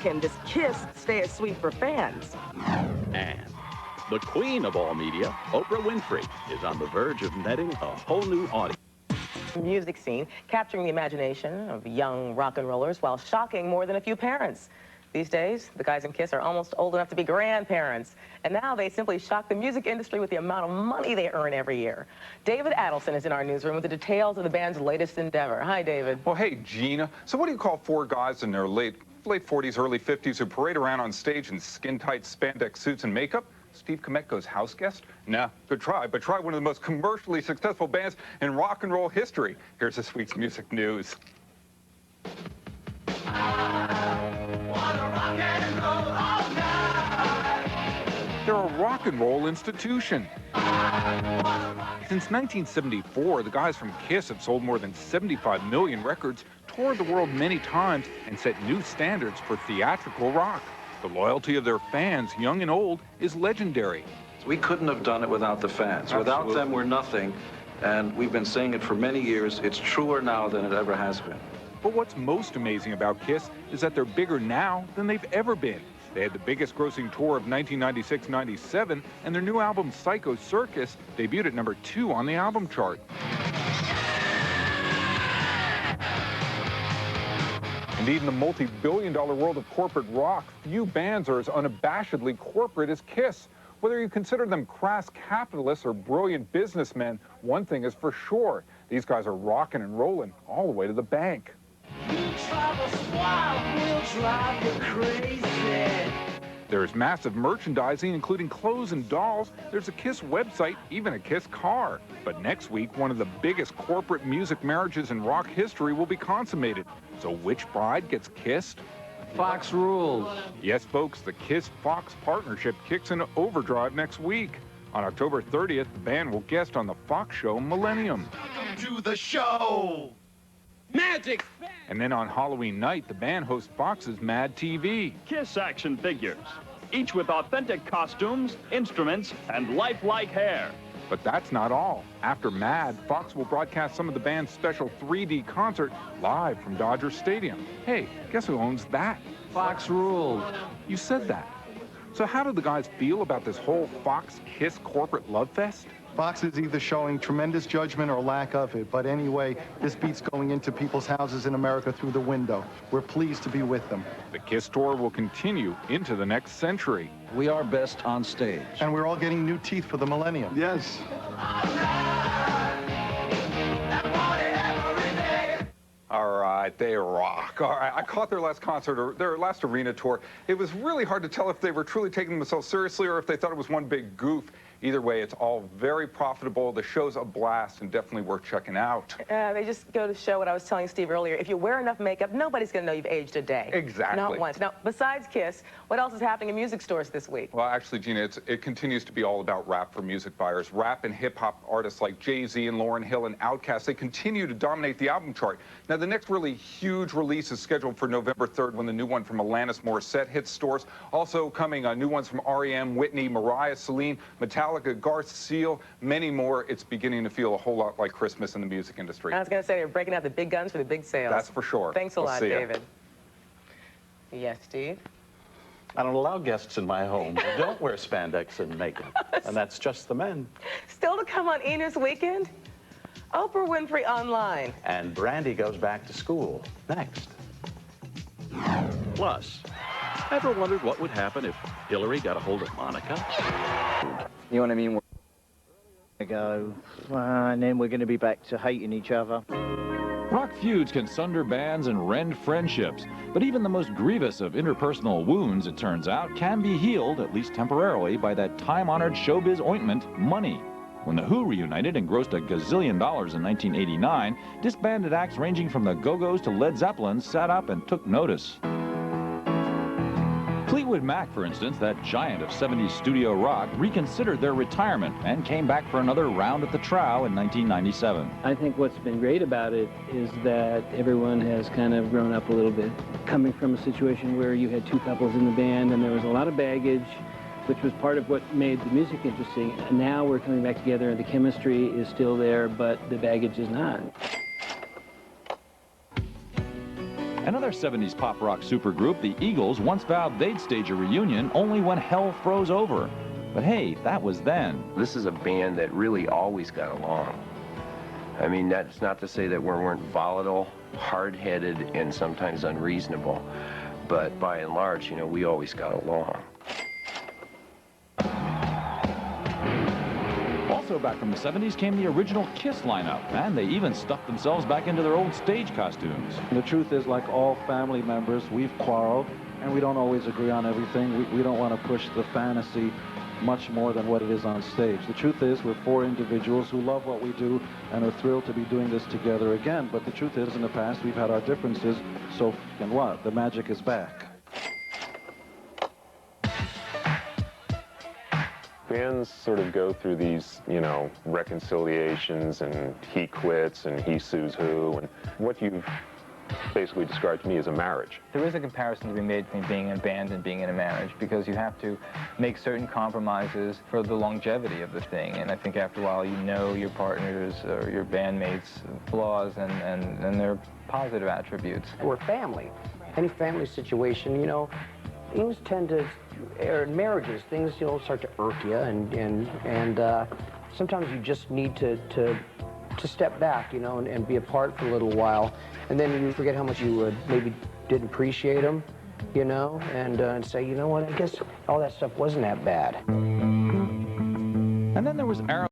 can this Kiss stay as sweet for fans? And the queen of all media, Oprah Winfrey, is on the verge of netting a whole new audience. Music scene, capturing the imagination of young rock and rollers while shocking more than a few parents. These days, the guys in Kiss are almost old enough to be grandparents, and now they simply shock the music industry with the amount of money they earn every year. David Adelson is in our newsroom with the details of the band's latest endeavor. Hi, David. Well, hey, Gina. So what do you call four guys in their late 40s, early 50s who parade around on stage in skin-tight spandex suits and makeup? Steve Kometko's house guest? Nah, good try, but try one of the most commercially successful bands in rock and roll history. Here's this week's music news. They're a rock and roll institution. Since 1974, the guys from Kiss have sold more than 75 million records, toured the world many times, and set new standards for theatrical rock. The loyalty of their fans, young and old, is legendary. We couldn't have done it without the fans. Absolutely. Without them, we're nothing. And we've been saying it for many years. It's truer now than it ever has been. But what's most amazing about Kiss is that they're bigger now than they've ever been. They had the biggest grossing tour of 1996-97, and their new album, Psycho Circus, debuted at #2 on the album chart. Indeed, in the multi-billion-dollar world of corporate rock, few bands are as unabashedly corporate as Kiss. Whether you consider them crass capitalists or brilliant businessmen, one thing is for sure. These guys are rocking and rolling all the way to the bank. There's massive merchandising, including clothes and dolls. There's a Kiss website, even a Kiss car. But next week, one of the biggest corporate music marriages in rock history will be consummated. So which bride gets kissed? Fox rules. Yes, folks, the Kiss-Fox partnership kicks into overdrive next week. On October 30th, the band will guest on the Fox show Millennium. Welcome to the show! Magic! And then on Halloween night, the band hosts Fox's Mad TV. Kiss action figures, each with authentic costumes, instruments, and lifelike hair. But that's not all. After Mad, Fox will broadcast some of the band's special 3D concert live from Dodger Stadium. Hey, guess who owns that? Fox rules. You said that. So how do the guys feel about this whole Fox-Kiss corporate love fest? Fox is either showing tremendous judgment or lack of it, but anyway, this beats going into people's houses in America through the window. We're pleased to be with them. The Kiss tour will continue into the next century. We are best on stage. And we're all getting new teeth for the millennium. Yes. All right, they rock. All right, I caught their last concert, or their last arena tour. It was really hard to tell if they were truly taking themselves seriously or if they thought it was one big goof. Either way, it's all very profitable. The show's a blast and definitely worth checking out. They just go to show what I was telling Steve earlier. If you wear enough makeup, nobody's going to know you've aged a day. Exactly. Not once. Now, besides Kiss, what else is happening in music stores this week? Well, actually, Gina, it continues to be all about rap for music buyers. Rap and hip-hop artists like Jay-Z and Lauryn Hill and Outkast, they continue to dominate the album chart. Now, the next really huge release is scheduled for November 3rd when the new one from Alanis Morissette hits stores. Also coming, new ones from R.E.M., Whitney, Mariah, Celine, Metallica, Garth Seal, many more. It's beginning to feel a whole lot like Christmas in the music industry. I was going to say, you're breaking out the big guns for the big sales. That's for sure. Thanks a We'll lot, see ya. David. Yes, Steve? I don't allow guests in my home who don't wear spandex and makeup, and that's just the men. Still to come on E! News Weekend? Oprah Winfrey Online. And Brandy goes back to school next. Plus, ever wondered what would happen if Hillary got a hold of Monica? You know what I mean? Ago, and then we're going to be back to hating each other. Rock feuds can sunder bands and rend friendships, but even the most grievous of interpersonal wounds, it turns out, can be healed, at least temporarily, by that time-honored showbiz ointment, money. When The Who reunited and grossed $1 gazillion in 1989, disbanded acts ranging from the Go-Go's to Led Zeppelin sat up and took notice. Fleetwood Mac, for instance, that giant of 70s studio rock, reconsidered their retirement and came back for another round at the Trow in 1997. I think what's been great about it is that everyone has kind of grown up a little bit. Coming from a situation where you had two couples in the band and there was a lot of baggage, which was part of what made the music interesting. And now we're coming back together and the chemistry is still there, but the baggage is not. And Another 70s pop rock supergroup, the Eagles, once vowed they'd stage a reunion only when hell froze over. But hey, that was then. This is a band that really always got along. I mean, that's not to say that we weren't volatile, hard-headed, and sometimes unreasonable, but by and large, you know, we always got along. Also back from the 70s came the original Kiss lineup, and they even stuffed themselves back into their old stage costumes. The truth is, like all family members, we've quarreled, and we don't always agree on everything. We don't want to push the fantasy much more than what it is on stage. The truth is, we're four individuals who love what we do and are thrilled to be doing this together again. But the truth is, in the past, we've had our differences, so and what? The magic is back. Bands sort of go through these, you know, reconciliations, and he quits and he sues who, and what you've basically described to me as a marriage. There is a comparison to be made between being in a band and being in a marriage, because you have to make certain compromises for the longevity of the thing. And I think after a while you know your partners or your bandmates' flaws and their positive attributes. We're family. Any family situation, you know, things tend to, or in marriages, things, you know, start to irk you, and sometimes you just need to step back, you know, and be apart for a little while, and then you forget how much you maybe didn't appreciate them, you know, and say, you know what, I guess all that stuff wasn't that bad. And then there was Aaron.